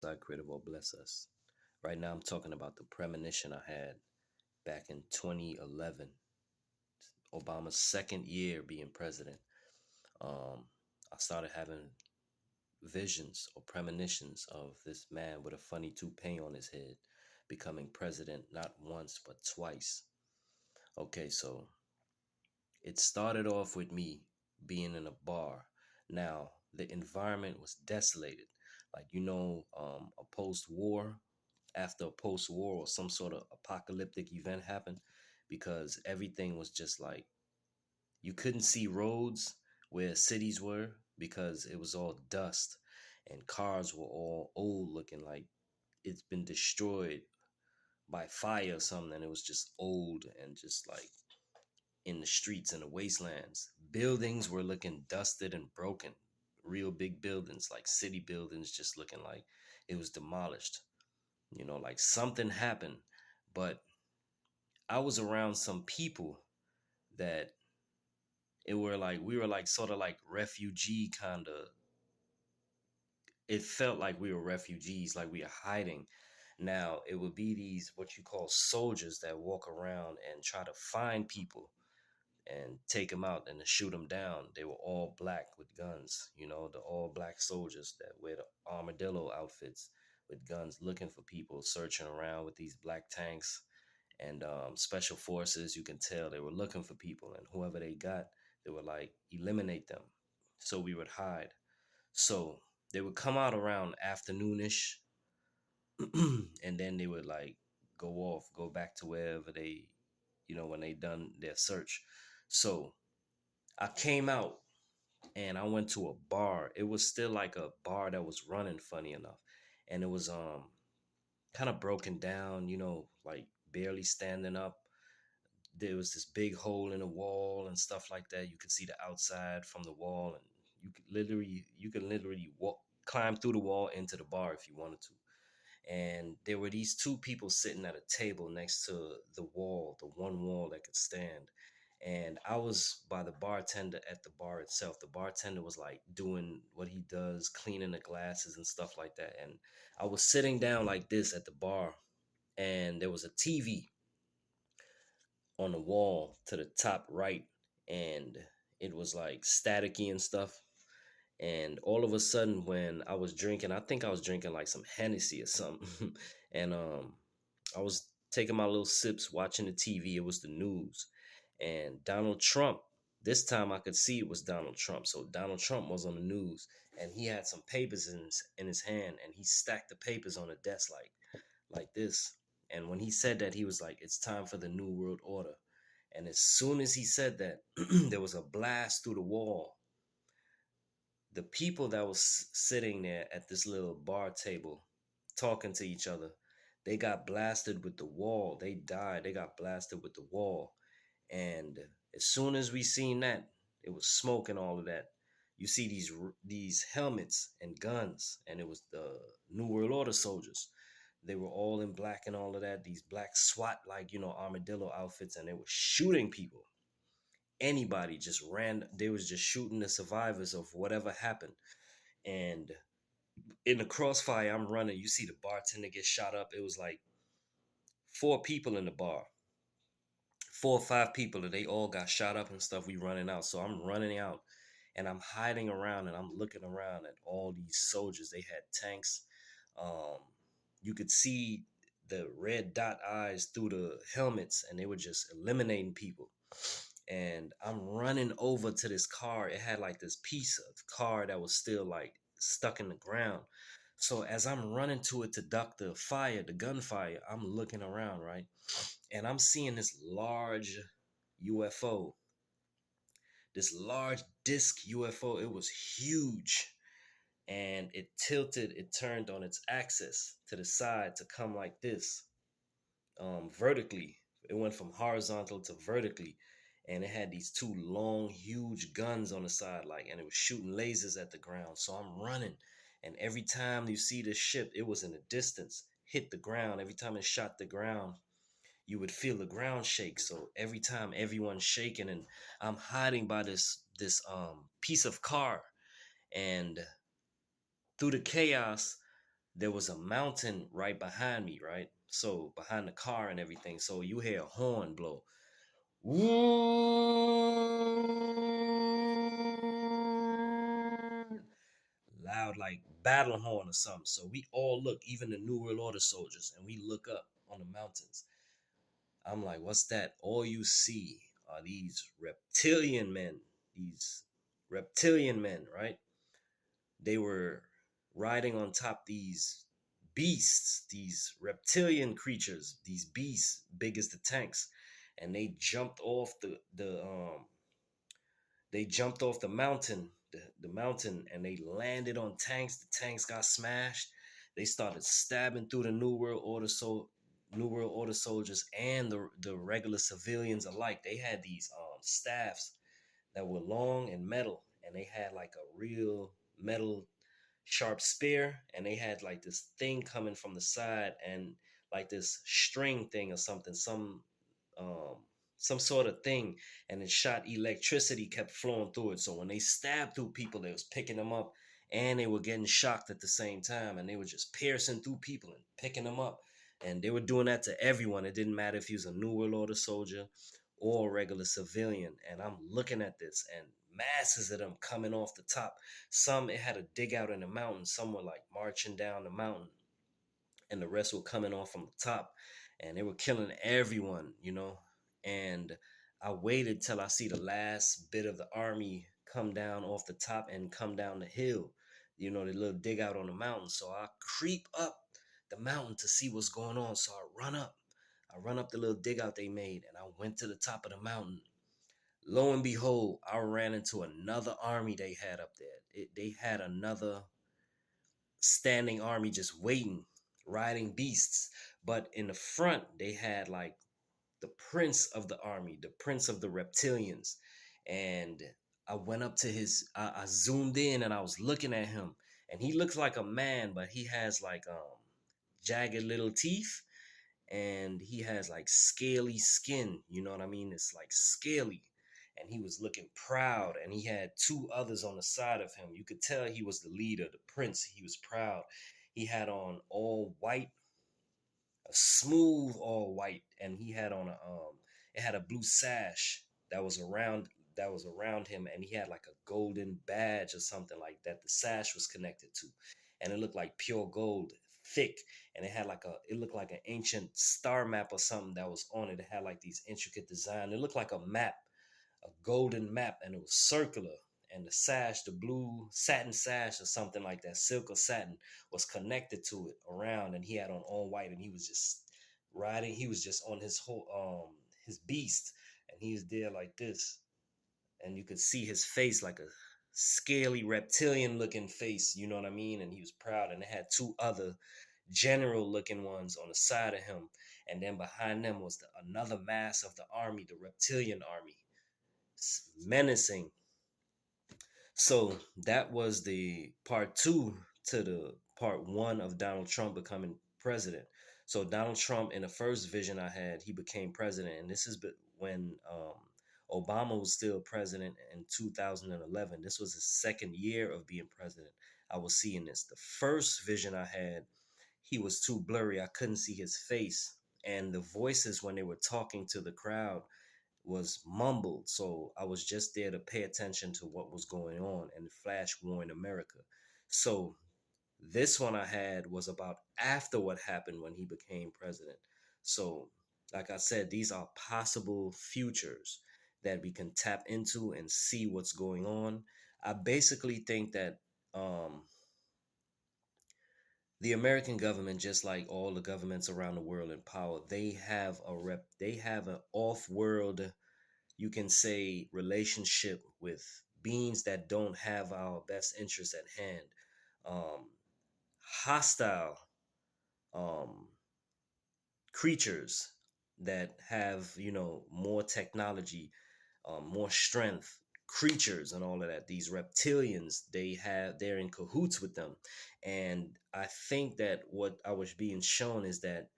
God creative or bless us. Right now, I'm talking about the premonition I had back in 2011, Obama's second year being president. Um, I started having visions or premonitions of this man with a funny toupee on his head becoming president not once but twice. Okay, so it started off with me being in a bar. Now, the environment was desolated. Like, a post war, after a post war or some sort of apocalyptic event happened, because everything was just like you couldn't see roads where cities were because it was all dust and cars were all old looking like it's been destroyed by fire or something. And it was just old and just like in the streets and the wastelands. Buildings were looking dusted and broken. Real big buildings, like city buildings, just looking like it was demolished. Like something happened. But I was around some people that it were like we were like sort of like refugee kind of. It felt like we were refugees, like we were hiding. Now it would be these what you call soldiers that walk around and try to find people and take them out and to shoot them down. They were all black with guns, the all black soldiers that wear the armadillo outfits with guns, looking for people, searching around with these black tanks and special forces. You can tell they were looking for people, and whoever they got, they would like eliminate them. So we would hide. So they would come out around afternoonish, and then they would like go back to wherever they, when they done their search. So I came out and I went to a bar. It was still like a bar that was running, funny enough. And it was kind of broken down, like barely standing up. There was this big hole in the wall and stuff like that. You could see the outside from the wall, and you could literally walk climb through the wall into the bar if you wanted to. And there were these two people sitting at a table next to the wall, the one wall that could stand. And I was by the bartender at the bar itself. The bartender was like doing what he does, cleaning the glasses and stuff like that. And I was sitting down like this at the bar, and there was a TV on the wall to the top right, and it was like staticky and stuff. And all of a sudden, when I was drinking, I think I was drinking like some Hennessy or something, and I was taking my little sips, watching the TV. It was the news, and Donald Trump. This time I could see it was Donald Trump. So Donald Trump was on the news, and he had some papers in his hand, and he stacked the papers on the desk like this. And when he said that, he was like, "It's time for the new world order." And as soon as he said that, there was a blast through the wall. The people that was sitting there at this little bar table talking to each other, they got blasted with the wall. They died. They got blasted with the wall. And as soon as we seen that, it was smoke and all of that. You see these helmets and guns, and it was the New World Order soldiers. They were all in black and all of that. These black SWAT like armadillo outfits, and they were shooting people. Anybody just ran. They was just shooting the survivors of whatever happened. And in the crossfire, I'm running. You see the bartender get shot up. It was like four people in the bar, 4 or 5 people, and they all got shot up and stuff. We running out. So I'm running out and I'm hiding around and I'm looking around at all these soldiers. They had tanks. Um, you could see the red dot eyes through the helmets, and they were just eliminating people. And I'm running over to this car. It had like this piece of car that was still like stuck in the ground. So as I'm running to it to duck the fire, the gunfire, I'm looking around, right? And I'm seeing this large UFO, this large disc UFO. It was huge, and it turned on its axis to the side to come like this, vertically. It went from horizontal to vertically, and it had these two long, huge guns on the side, like, and it was shooting lasers at the ground. So I'm running, and every time you see this ship, it was in the distance, hit the ground. Every time it shot the ground, you would feel the ground shake. So every time everyone's shaking, and I'm hiding by this piece of car, and through the chaos, there was a mountain right behind me, right? So behind the car and everything. So you hear a horn blow. Loud like battle horn or something. So we all look, even the New World Order soldiers, and we look up on the mountains. I'm like, what's that? All you see are these reptilian men. These reptilian men, right? They were riding on top these beasts, these reptilian creatures, these beasts big as the tanks, and they jumped off the mountain, the mountain, and they landed on tanks. The tanks got smashed. They started stabbing through the New World Order soldiers and the regular civilians alike. They had these staffs that were long and metal, and they had like a real metal sharp spear, and they had like this thing coming from the side, and like this string thing or something, um some sort of thing, and it shot electricity, kept flowing through it. So when they stabbed through people, they was picking them up, and they were getting shocked at the same time, and they were just piercing through people and picking them up. And they were doing that to everyone. It didn't matter if he was a New World Order soldier or a regular civilian. And I'm looking at this, and masses of them coming off the top. Some, it had a dig out in the mountain. Some were like marching down the mountain, and the rest were coming off from the top, and they were killing everyone, you know. And I waited till I see the last bit of the army come down off the top and come down the hill, you know, the little dig out on the mountain. So I creep up the mountain to see what's going on. So I run up the little dig out they made, and I went to the top of the mountain. Lo and behold, I ran into another army they had up there. They had another standing army just waiting, riding beasts. But in the front, they had like the prince of the army, the prince of the reptilians. And I went up to I zoomed in and I was looking at him. And he looks like a man, but he has like jagged little teeth, and he has like scaly skin. You know what I mean? It's like scaly. And he was looking proud, and he had two others on the side of him. You could tell he was the leader, the prince. He was proud. He had on all white, a smooth all white, and he had on a it had a blue sash that was around him, and he had like a golden badge or something like that the sash was connected to, and it looked like pure gold, thick. And it looked like an ancient star map or something that was on it. It had like these intricate design. It looked like a map, a golden map, and it was circular. And the sash, the blue satin sash or something like that, silk or satin, was connected to it around. And he had on all white, and he was just riding. He was just on his whole his beast, and he was there like this, and you could see his face like a scaly reptilian looking face. You know what I mean? And he was proud, and it had two other general looking ones on the side of him, and then behind them was another mass of the army, the reptilian army, menacing. So that was the part two to the part one of Donald Trump becoming president. So Donald Trump, in the first vision I had, he became president, and this is when Obama was still president in 2011. This was his second year of being president. I was seeing this. The first vision I had, he was too blurry. I couldn't see his face, and the voices when they were talking to the crowd was mumbled. So I was just there to pay attention to what was going on and the flash war in America. So this one I had was about after what happened when he became president. So, like I said, these are possible futures that we can tap into and see what's going on. I basically think that um, the American government, just like all the governments around the world in power, they have an off-world, you can say, relationship with beings that don't have our best interests at hand. Um, hostile um, creatures that have, you know, more technology, more strength, creatures and all of that. These reptilians, they're in cahoots with them. And I think that what I was being shown is that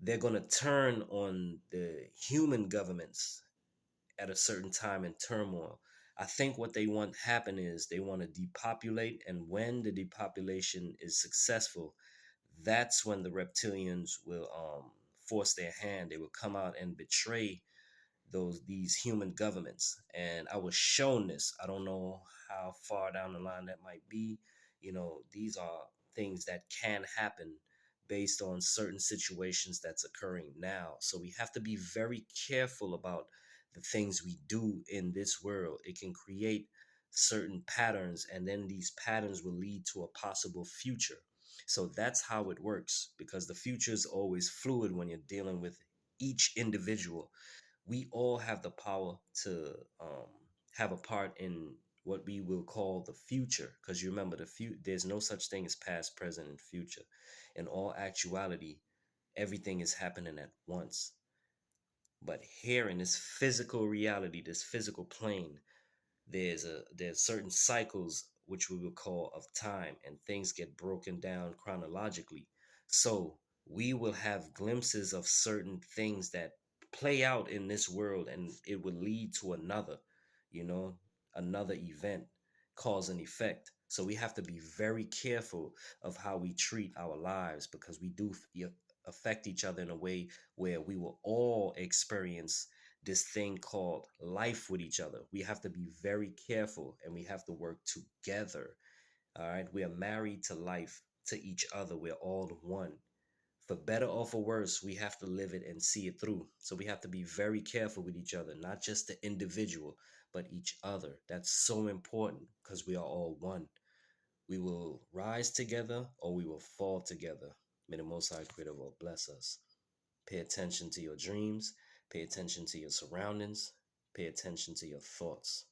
they're going to turn on the human governments at a certain time in turmoil. I think what they want happen is they want to depopulate, and when the depopulation is successful, that's when the reptilians will force their hand. They will come out and betray these human governments. And I was shown this. I don't know how far down the line that might be. These are things that can happen based on certain situations that's occurring now. So we have to be very careful about the things we do in this world. It can create certain patterns, and then these patterns will lead to a possible future. So that's how it works, because the future is always fluid when you're dealing with each individual. We all have the power to have a part in what we will call the future, because you remember there's no such thing as past, present, and future. In all actuality, everything is happening at once. But here in this physical reality, this physical plane, there's certain cycles which we will call of time, and things get broken down chronologically. So we will have glimpses of certain things that play out in this world, and it will lead to you know another event, cause and effect. So we have to be very careful of how we treat our lives, because we do affect each other in a way where we will all experience this thing called life with each other. We have to be very careful, and we have to work together. All right. We are married to life, to each other. We're all one. For better or for worse, we have to live it and see it through. So we have to be very careful with each other, not just the individual, but each other. That's so important, because we are all one. We will rise together or we will fall together. May the Most High Creator will bless us. Pay attention to your dreams. Pay attention to your surroundings. Pay attention to your thoughts.